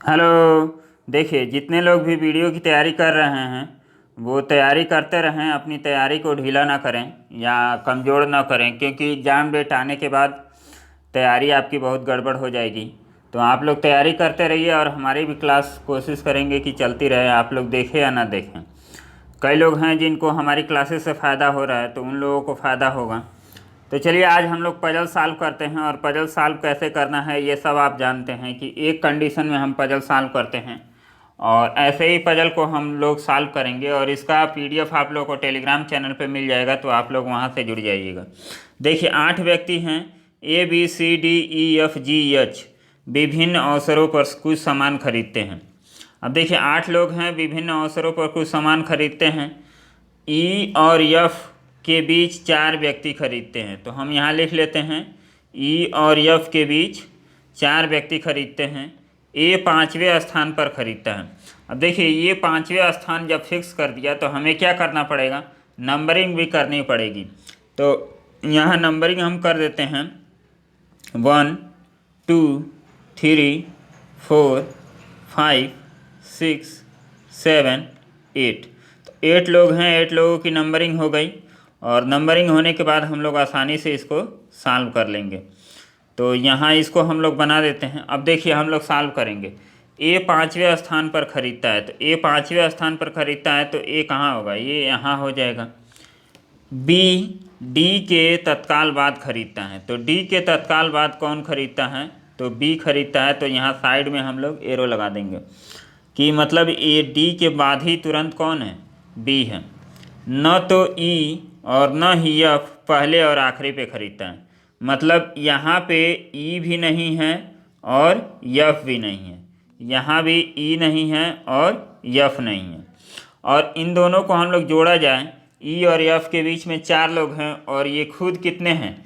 Hello. देखिए, जितने लोग भी वीडियो की तैयारी कर रहे हैं वो तैयारी करते रहें, अपनी तैयारी को ढीला ना करें या कमज़ोर ना करें, क्योंकि एग्ज़ाम डेट आने के बाद तैयारी आपकी बहुत गड़बड़ हो जाएगी। तो आप लोग तैयारी करते रहिए और हमारी भी क्लास कोशिश करेंगे कि चलती रहे, आप लोग देखें या ना देखें। कई लोग हैं जिनको हमारी क्लासेस से फ़ायदा हो रहा है, तो उन लोगों को फ़ायदा होगा। तो चलिए, आज हम लोग पजल सॉल्व करते हैं, और पजल सॉल्व कैसे करना है ये सब आप जानते हैं कि एक कंडीशन में हम पजल सॉल्व करते हैं, और ऐसे ही पजल को हम लोग सॉल्व करेंगे। और इसका पीडीएफ आप लोग को टेलीग्राम चैनल पे मिल जाएगा, तो आप लोग वहाँ से जुड़ जाइएगा। देखिए, 8 व्यक्ति हैं, ABCDEFGH विभिन्न अवसरों पर कुछ सामान खरीदते हैं। अब देखिए, 8 लोग हैं, विभिन्न अवसरों पर कुछ सामान खरीदते हैं। ई और एफ के बीच 4 व्यक्ति खरीदते हैं, तो हम यहाँ लिख लेते हैं ई और एफ के बीच 4 व्यक्ति खरीदते हैं। ए 5वें स्थान पर खरीदता है। अब देखिए, ये 5वें स्थान जब फिक्स कर दिया तो हमें क्या करना पड़ेगा, नंबरिंग भी करनी पड़ेगी। तो यहाँ नंबरिंग हम कर देते हैं 1 2 3 4 5 6 7 8। तो 8 लोग हैं, 8 लोगों की नंबरिंग हो गई, और नंबरिंग होने के बाद हम लोग आसानी से इसको सॉल्व कर लेंगे। तो यहाँ इसको हम लोग बना देते हैं। अब देखिए, हम लोग सॉल्व करेंगे। ए 5वें स्थान पर खरीदता है, तो ए 5वें स्थान पर खरीदता है, तो ए कहाँ होगा, ये यहाँ हो जाएगा। बी डी के तत्काल बाद खरीदता है, तो डी के तत्काल बाद कौन खरीदता है, तो बी खरीदता है। तो यहाँ साइड में हम लोग एरो लगा देंगे कि मतलब ए डी के बाद ही तुरंत कौन है, बी है। न तो ई और न ही एफ पहले और आखिरी पे खरीदता है, मतलब यहाँ पे ई भी नहीं है और एफ भी नहीं है, यहाँ भी ई नहीं है और एफ नहीं है। और इन दोनों को हम लोग जोड़ा जाए, ई और एफ के बीच में 4 लोग हैं, और ये खुद कितने हैं,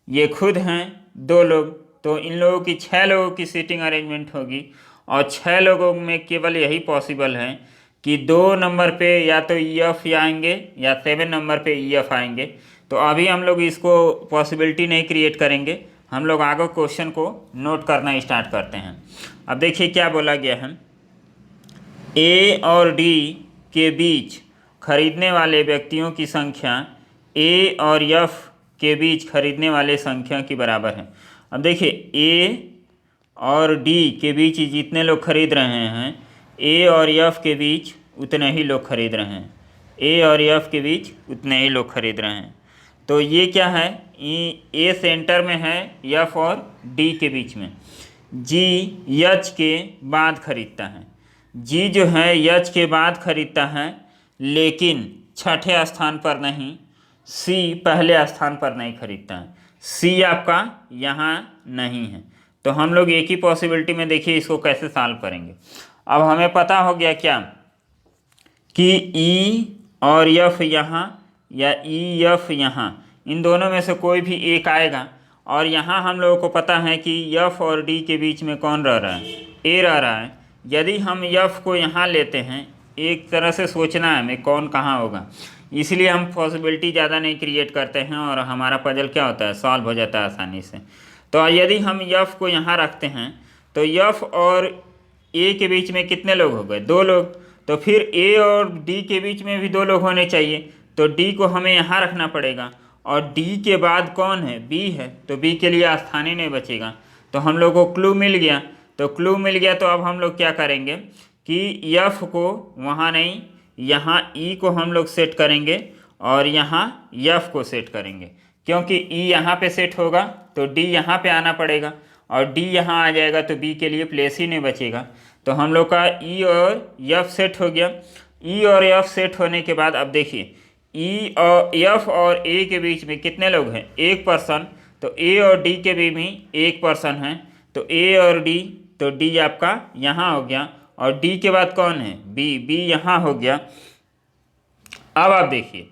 ये खुद हैं 2 लोग। तो इन लोगों की 6 लोगों की सीटिंग अरेंजमेंट होगी, और 6 लोगों में केवल यही पॉसिबल है कि 2 नंबर पे या तो ई एफ आएंगे या 7 नंबर पे ई एफ आएंगे। तो अभी हम लोग इसको पॉसिबिलिटी नहीं क्रिएट करेंगे, हम लोग आगे क्वेश्चन को नोट करना स्टार्ट करते हैं। अब देखिए क्या बोला गया है, ए और डी के बीच खरीदने वाले व्यक्तियों की संख्या ए और एफ के बीच खरीदने वाले संख्या की बराबर है। अब देखिए, ए और डी के बीच जितने लोग खरीद रहे हैं, ए और एफ के बीच उतने ही लोग खरीद रहे हैं, ए और एफ के बीच उतने ही लोग खरीद रहे हैं। तो ये क्या है, ए सेंटर में है, एफ और डी के बीच में। जी एच के बाद खरीदता है, जी जो है एच के बाद खरीदता है, लेकिन छठे स्थान पर नहीं, सी पहले स्थान पर नहीं खरीदता है, सी आपका यहाँ नहीं है। तो हम लोग एक ही पॉसिबिलिटी में देखिए इसको कैसे सॉल्व करेंगे। अब हमें पता हो गया क्या कि ई और एफ यहाँ या ई एफ यहाँ, इन दोनों में से कोई भी एक आएगा। और यहाँ हम लोगों को पता है कि एफ और डी के बीच में कौन रह रहा है, ए रह रहा है। यदि हम एफ को यहाँ लेते हैं, एक तरह से सोचना है हमें कौन कहाँ होगा, इसलिए हम पॉसिबिलिटी ज़्यादा नहीं क्रिएट करते हैं, और हमारा पजल क्या होता है, सॉल्व हो जाता है आसानी से। तो यदि हम एफ को यहाँ रखते हैं, तो एफ और ए के बीच में कितने लोग हो गए, 2 लोग। तो फिर ए और डी के बीच में भी 2 लोग होने चाहिए, तो डी को हमें यहाँ रखना पड़ेगा। और डी के बाद कौन है, बी है, तो बी के लिए स्थान ही नहीं बचेगा। तो हम लोग को क्लू मिल गया। तो क्लू मिल गया, तो अब हम लोग क्या करेंगे कि एफ को वहाँ नहीं, यहाँ ई को हम लोग सेट करेंगे, और यहाँ एफ को सेट करेंगे। क्योंकि ई यहाँ पे सेट होगा तो डी यहाँ पे आना पड़ेगा, और डी यहाँ आ जाएगा तो बी के लिए प्लेस ही नहीं बचेगा। तो हम लोग का ई और एफ सेट हो गया। ई और एफ सेट होने के बाद अब देखिए, ई और एफ और ए के बीच में कितने लोग हैं, 1 पर्सन। तो ए और डी के बीच में 1 पर्सन है, तो ए और डी, तो डी आपका यहाँ हो गया, और डी के बाद कौन है, बी, बी यहाँ हो गया। अब आप देखिए,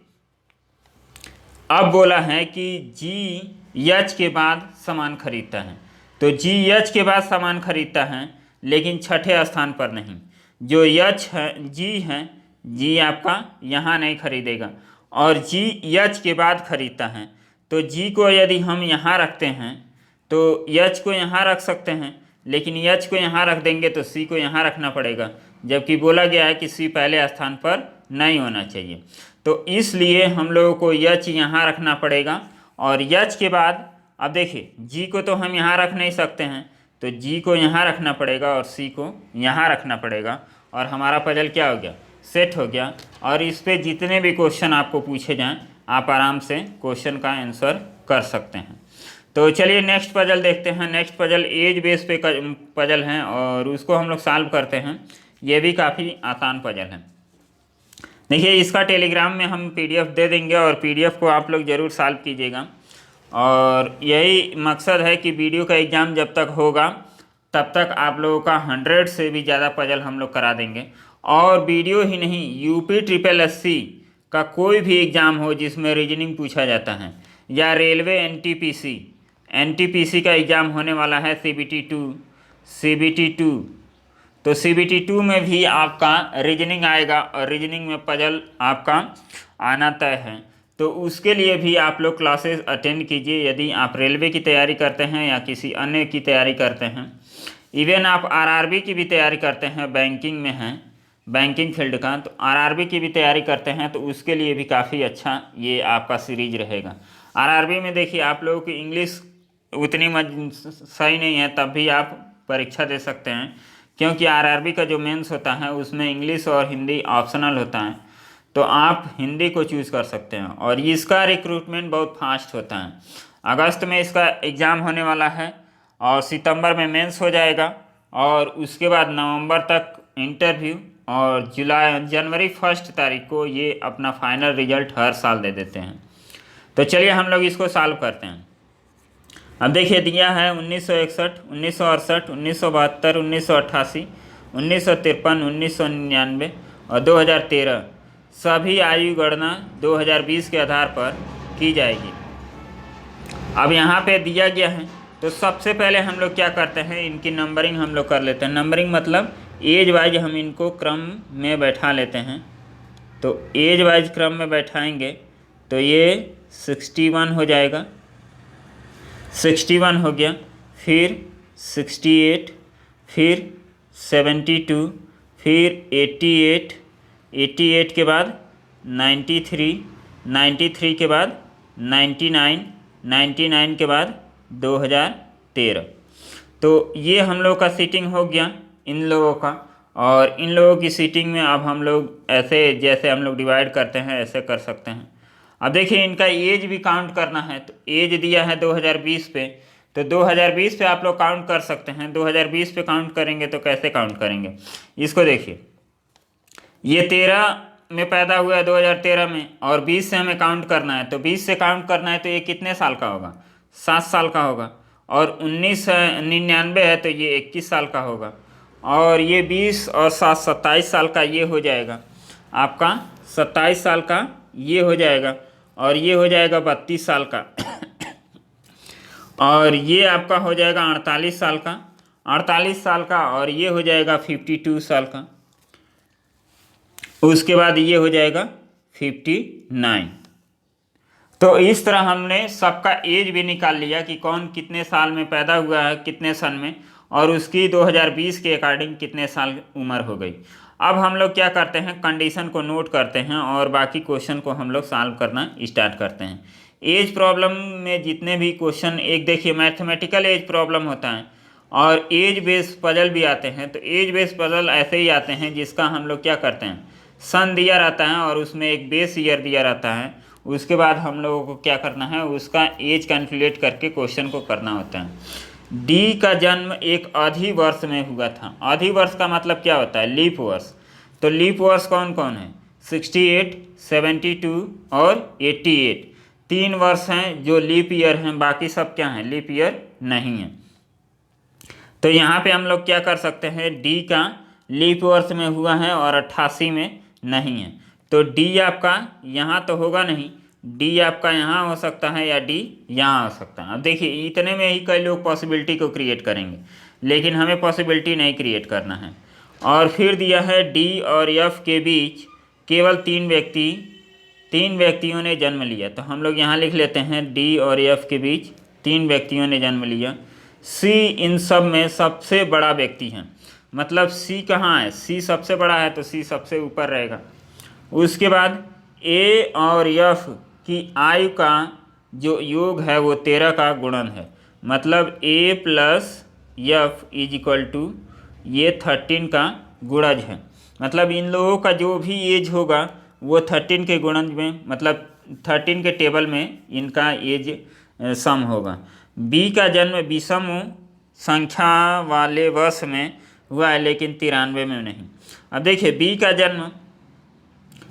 अब बोला है कि जी एच के बाद सामान खरीदता है, तो जी एच के बाद सामान खरीदता है, लेकिन छठे स्थान पर नहीं। जो एच है, जी है, जी आपका यहाँ नहीं खरीदेगा, और जी एच के बाद खरीदता है। तो जी को यदि हम यहाँ रखते हैं, तो एच को यहाँ रख सकते हैं, लेकिन एच को यहाँ रख देंगे तो सी को यहाँ रखना पड़ेगा, जबकि बोला गया है कि सी पहले स्थान पर नहीं होना चाहिए। तो इसलिए हम लोगों को एच यहाँ रखना पड़ेगा। और एच के बाद अब देखिए जी को तो हम यहाँ रख नहीं सकते हैं, तो जी को यहाँ रखना पड़ेगा और सी को यहाँ रखना पड़ेगा, और हमारा पजल क्या हो गया, सेट हो गया। और इस पे जितने भी क्वेश्चन आपको पूछे जाएं आप आराम से क्वेश्चन का आंसर कर सकते हैं। तो चलिए नेक्स्ट पजल देखते हैं। नेक्स्ट पजल एज बेस पे पजल है और उसको हम लोग सॉल्व करते हैं। ये भी काफ़ी आसान पजल है। देखिए इसका टेलीग्राम में हम पीडीएफ दे देंगे और पीडीएफ को आप लोग ज़रूर सॉल्व कीजिएगा। और यही मकसद है कि वीडियो का एग्ज़ाम जब तक होगा तब तक आप लोगों का 100 से भी ज़्यादा पजल हम लोग करा देंगे। और वीडियो ही नहीं, यूपी ट्रिपल एससी का कोई भी एग्ज़ाम हो जिसमें रीजनिंग पूछा जाता है, या रेलवे एनटीपीसी का एग्ज़ाम होने वाला है सीबीटी 2, तो सीबीटी 2 में भी आपका रीजनिंग आएगा और रीजनिंग में पजल आपका आना तय है। तो उसके लिए भी आप लोग क्लासेस अटेंड कीजिए यदि आप रेलवे की तैयारी करते हैं या किसी अन्य की तैयारी करते हैं। इवन आप आरआरबी की भी तैयारी करते हैं, बैंकिंग में हैं, बैंकिंग फील्ड का, तो आरआरबी की भी तैयारी करते हैं तो उसके लिए भी काफ़ी अच्छा ये आपका सीरीज रहेगा। आरआरबी में देखिए आप लोगों की इंग्लिश उतनी सही नहीं है, तब भी आप परीक्षा दे सकते हैं, क्योंकि आरआरबी का जो मेंस होता है उसमें इंग्लिश और हिंदी ऑप्शनल होता है, तो आप हिंदी को चूज़ कर सकते हैं। और इसका रिक्रूटमेंट बहुत फास्ट होता है। अगस्त में इसका एग्ज़ाम होने वाला है और सितंबर में मेंस हो जाएगा, और उसके बाद नवंबर तक इंटरव्यू, और जनवरी 1 तारीख को ये अपना फाइनल रिजल्ट हर साल दे देते हैं। तो चलिए हम लोग इसको सॉल्व करते हैं। अब देखिए दिया है 1961, 1968, 1972, 1988, 1953, 1999 और 2013। सभी आयु गणना 2020 के आधार पर की जाएगी। अब यहाँ पे दिया गया है तो सबसे पहले हम लोग क्या करते हैं, इनकी नंबरिंग हम लोग कर लेते हैं। नंबरिंग मतलब एज वाइज हम इनको क्रम में बैठा लेते हैं। तो एज वाइज क्रम में बैठाएंगे तो ये 61 हो जाएगा, 61 हो गया, फिर 68, फिर 72, फिर 88, 88 के बाद 93, 93 के बाद 99, 99 के बाद 2013। तो ये हम लोग का सीटिंग हो गया इन लोगों का। और इन लोगों की सीटिंग में अब हम लोग ऐसे जैसे हम लोग डिवाइड करते हैं ऐसे कर सकते हैं। अब देखिए इनका एज भी काउंट करना है, तो एज दिया है 2020 पे, तो 2020 पे आप लोग काउंट कर सकते हैं। 2020 पे काउंट करेंगे तो कैसे काउंट करेंगे, इसको देखिए, ये 13 में पैदा हुआ है 2013 में, और 20 से हमें काउंट करना है, तो 20 से काउंट करना है तो ये कितने साल का होगा, 7 साल का होगा। और 1999 है तो ये 21 साल का होगा। और ये 20 और 7 27 साल का ये हो जाएगा आपका, 27 साल का ये हो जाएगा, और ये हो जाएगा 32 साल का और ये आपका हो जाएगा 48 साल का, 48 साल का, और ये हो जाएगा 52 साल का। उसके बाद ये हो जाएगा 59। तो इस तरह हमने सबका एज भी निकाल लिया कि कौन कितने साल में पैदा हुआ है, कितने सन में, और उसकी 2020 के अकॉर्डिंग कितने साल उम्र हो गई। अब हम लोग क्या करते हैं, कंडीशन को नोट करते हैं और बाकी क्वेश्चन को हम लोग सॉल्व करना स्टार्ट करते हैं। एज प्रॉब्लम में जितने भी क्वेश्चन, एक देखिए मैथमेटिकल एज प्रॉब्लम होता है और एज बेस्ड पजल भी आते हैं। तो एज बेस्ड पजल ऐसे ही आते हैं जिसका हम लोग क्या करते हैं, सन दिया रहता है और उसमें एक बेस ईयर दिया रहता है। उसके बाद हम लोगों को क्या करना है, उसका एज कैलकुलेट करके क्वेश्चन को करना होता है। डी का जन्म एक अधि वर्ष में हुआ था। अधि वर्ष का मतलब क्या होता है, लीप वर्ष। तो लीप वर्ष कौन कौन है, 68, 72 और 88। 3 वर्ष हैं जो लीप ईयर हैं, बाकी सब क्या हैं, लीप ईयर नहीं है। तो यहाँ पे हम लोग क्या कर सकते हैं, डी का लीप वर्ष में हुआ है और 88 में नहीं है। तो डी आपका यहाँ तो होगा नहीं, डी आपका यहाँ हो सकता है या डी यहाँ हो सकता है। अब देखिए इतने में ही कई लोग पॉसिबिलिटी को क्रिएट करेंगे, लेकिन हमें पॉसिबिलिटी नहीं क्रिएट करना है। और फिर दिया है डी और एफ के बीच केवल 3 व्यक्तियों ने जन्म लिया। तो हम लोग यहाँ लिख लेते हैं डी और एफ के बीच 3 व्यक्तियों ने जन्म लिया। सी इन सब में सबसे बड़ा व्यक्ति है, मतलब सी कहाँ है, सी सबसे बड़ा है तो सी सबसे ऊपर रहेगा। उसके बाद ए और एफ की आयु का जो योग है वो 13 का गुणन है, मतलब A plus F is equal to ये 13 का गुणज है। मतलब इन लोगों का जो भी एज होगा वो 13 के गुणज में, मतलब 13 के टेबल में इनका एज सम होगा। बी का जन्म विषम संख्या वाले वर्ष में हुआ है लेकिन 93 में नहीं। अब देखिए बी का जन्म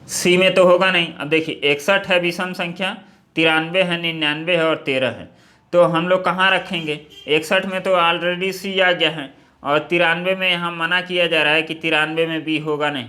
सी में तो होगा नहीं। अब देखिए 61 है विषम संख्या, 93 है, 99 है और 13 है, तो हम लोग कहाँ रखेंगे? 61 में तो ऑलरेडी सी आ गया है और 93 में यहाँ मना किया जा रहा है कि 93 में बी होगा नहीं,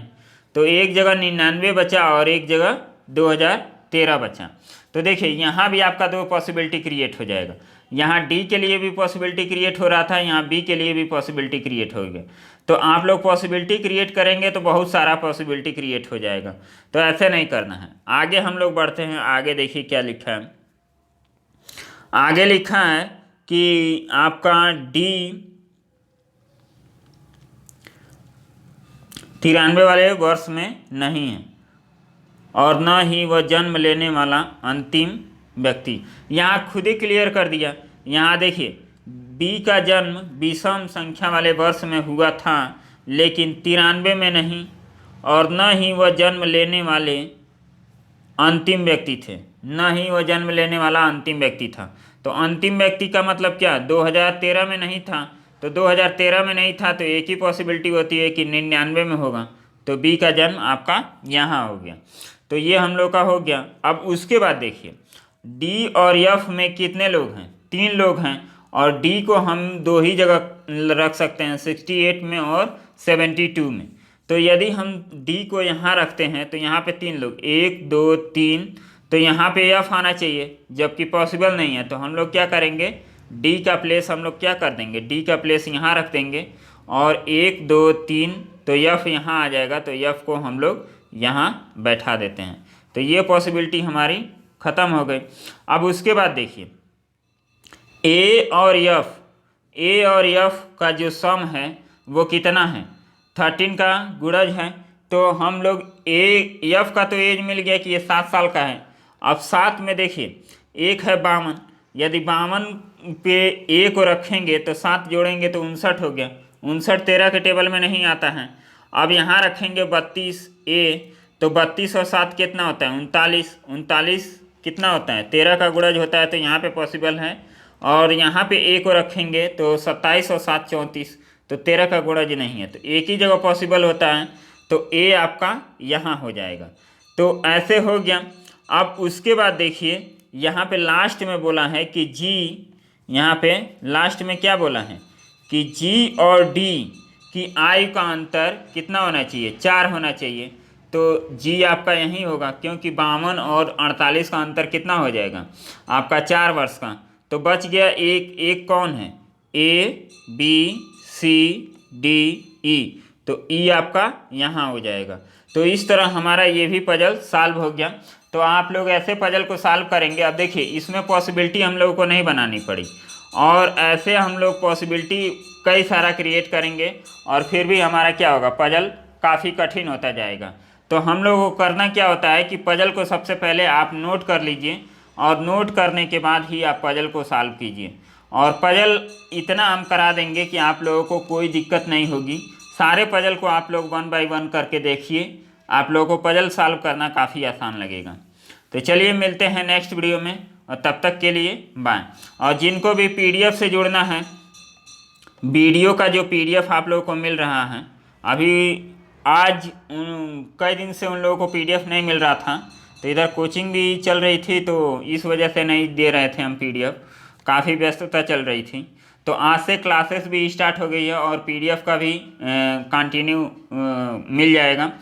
तो एक जगह 99 बचा और एक जगह 2013 बचा। तो देखिए यहाँ भी आपका दो पॉसिबिलिटी क्रिएट हो जाएगा, यहाँ डी के लिए भी पॉसिबिलिटी क्रिएट हो रहा था, यहाँ बी के लिए भी पॉसिबिलिटी क्रिएट हो गया। तो आप लोग पॉसिबिलिटी क्रिएट करेंगे तो बहुत सारा पॉसिबिलिटी क्रिएट हो जाएगा, तो ऐसे नहीं करना है। आगे हम लोग बढ़ते हैं, आगे देखिए क्या लिखा है। आगे लिखा है कि आपका डी 93 वाले वर्ष में नहीं है और न ही वह जन्म लेने वाला अंतिम व्यक्ति। यहाँ खुद ही क्लियर कर दिया। यहाँ देखिए बी का जन्म विषम संख्या वाले वर्ष में हुआ था लेकिन 93 में नहीं, और न ही वह जन्म लेने वाले अंतिम व्यक्ति थे, न ही वह जन्म लेने वाला अंतिम व्यक्ति था। तो अंतिम व्यक्ति का मतलब क्या? 2013 में नहीं था, तो 2013 में नहीं था तो एक ही पॉसिबिलिटी होती है कि 99 में होगा, तो बी का जन्म आपका यहाँ हो गया। तो ये हम लोग का हो गया। अब उसके बाद देखिए डी और एफ में कितने लोग हैं? 3 लोग हैं, और डी को हम 2 ही जगह रख सकते हैं, 68 में और 72 में। तो यदि हम डी को यहाँ रखते हैं तो यहाँ पे 3 लोग, 1 2 3, तो यहाँ पे एफ आना चाहिए, जबकि पॉसिबल नहीं है। तो हम लोग क्या करेंगे, डी का प्लेस हम लोग क्या कर देंगे, डी का प्लेस यहाँ रख देंगे, और 1 2 3 तो एफ यहाँ आ जाएगा, तो एफ को हम लोग यहाँ बैठा देते हैं। तो ये पॉसिबिलिटी हमारी ख़त्म हो गई। अब उसके बाद देखिए ए और एफ का जो सम है वो कितना है? 13 का गुणज है। तो हम लोग एफ का तो एज मिल गया कि ये 7 साल का है। अब 7 में देखिए एक है 52, यदि 52 पे ए को रखेंगे तो 7 जोड़ेंगे तो 59 हो गया। 59 13 के टेबल में नहीं आता है। अब यहाँ रखेंगे 32 ए, तो 32 और 7 कितना होता है? 39। 39 कितना होता है? 13 का गुणज होता है, तो यहाँ पे पॉसिबल है। और यहाँ पे ए को रखेंगे तो 27 और 7 34, तो 13 का गुणज नहीं है, तो एक ही जगह पॉसिबल होता है, तो ए आपका यहाँ हो जाएगा। तो ऐसे हो गया। अब उसके बाद देखिए यहाँ पे लास्ट में बोला है कि जी, यहाँ पे लास्ट में क्या बोला है कि जी और डी की आयु का अंतर कितना होना चाहिए? 4 होना चाहिए। तो जी आपका यही होगा, क्योंकि 52 और 48 का अंतर कितना हो जाएगा आपका? 4 वर्ष का। तो बच गया एक कौन है? A B C D E, तो ई आपका यहाँ हो जाएगा। तो इस तरह हमारा ये भी पजल सॉल्व हो गया। तो आप लोग ऐसे पजल को सॉल्व करेंगे। अब देखिए इसमें पॉसिबिलिटी हम लोगों को नहीं बनानी पड़ी, और ऐसे हम लोग पॉसिबिलिटी कई सारा क्रिएट करेंगे, और फिर भी हमारा क्या होगा, पजल काफ़ी कठिन होता जाएगा। तो हम लोगों को करना क्या होता है कि पजल को सबसे पहले आप नोट कर लीजिए, और नोट करने के बाद ही आप पजल को सॉल्व कीजिए। और पजल इतना हम करा देंगे कि आप लोगों को कोई दिक्कत नहीं होगी। सारे पजल को आप लोग 1 बाय 1 करके देखिए, आप लोगों को पजल सॉल्व करना काफ़ी आसान लगेगा। तो चलिए मिलते हैं नेक्स्ट वीडियो में, और तब तक के लिए बाय। और जिनको भी पीडीएफ से जुड़ना है, वीडियो का जो पीडीएफ आप लोगों को मिल रहा है, अभी आज कई दिन से उन लोगों को पीडीएफ नहीं मिल रहा था, तो इधर कोचिंग भी चल रही थी, तो इस वजह से नहीं दे रहे थे हम पीडीएफ, काफ़ी व्यस्तता चल रही थी। तो आज से क्लासेस भी स्टार्ट हो गई है, और पीडीएफ का भी कंटिन्यू मिल जाएगा,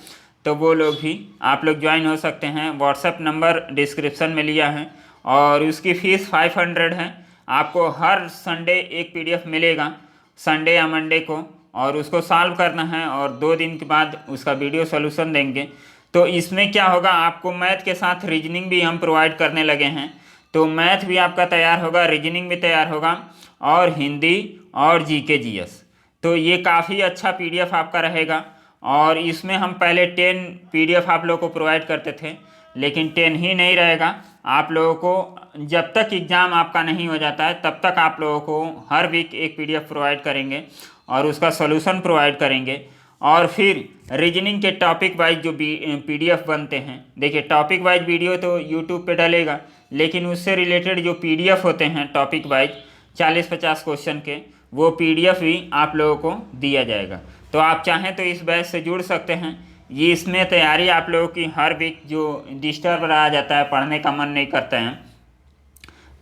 तो वो लोग भी आप लोग ज्वाइन हो सकते हैं। व्हाट्सएप नंबर डिस्क्रिप्शन में लिया है, और उसकी फ़ीस 500 है। आपको हर संडे एक पीडीएफ मिलेगा, संडे या मंडे को, और उसको सॉल्व करना है, और 2 दिन के बाद उसका वीडियो सॉल्यूशन देंगे। तो इसमें क्या होगा, आपको मैथ के साथ रीजनिंग भी हम प्रोवाइड करने लगे हैं, तो मैथ भी आपका तैयार होगा, रीजनिंग भी तैयार होगा, और हिंदी और जीके जीएस। तो ये काफ़ी अच्छा पीडीएफ आपका रहेगा। और इसमें हम पहले 10 पीडीएफ आप लोगों को प्रोवाइड करते थे, लेकिन 10 ही नहीं रहेगा। आप लोगों को जब तक एग्ज़ाम आपका नहीं हो जाता है तब तक आप लोगों को हर वीक एक पीडीएफ प्रोवाइड करेंगे और उसका सॉल्यूशन प्रोवाइड करेंगे। और फिर रीजनिंग के टॉपिक वाइज जो पीडीएफ बनते हैं, देखिए टॉपिक वाइज वीडियो तो यूट्यूब पे डलेगा, लेकिन उससे रिलेटेड जो पीडीएफ होते हैं टॉपिक वाइज 40-50 क्वेश्चन के, वो पीडीएफ भी आप लोगों को दिया जाएगा। तो आप चाहें तो इस बैच से जुड़ सकते हैं। ये इसमें तैयारी आप लोगों की हर वीक जो डिस्टर्ब रहा जाता है, पढ़ने का मन नहीं करता है,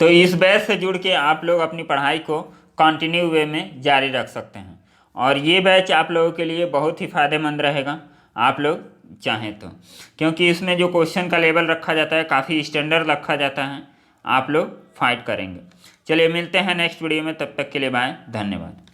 तो इस बैच से जुड़ के आप लोग अपनी पढ़ाई को कंटिन्यू वे में जारी रख सकते हैं। और ये बैच आप लोगों के लिए बहुत ही फ़ायदेमंद रहेगा आप लोग चाहें तो, क्योंकि इसमें जो क्वेश्चन का लेवल रखा जाता है काफ़ी स्टैंडर्ड रखा जाता है। आप लोग फाइट करेंगे। चलिए मिलते हैं नेक्स्ट वीडियो में, तब तक के लिए बाय, धन्यवाद।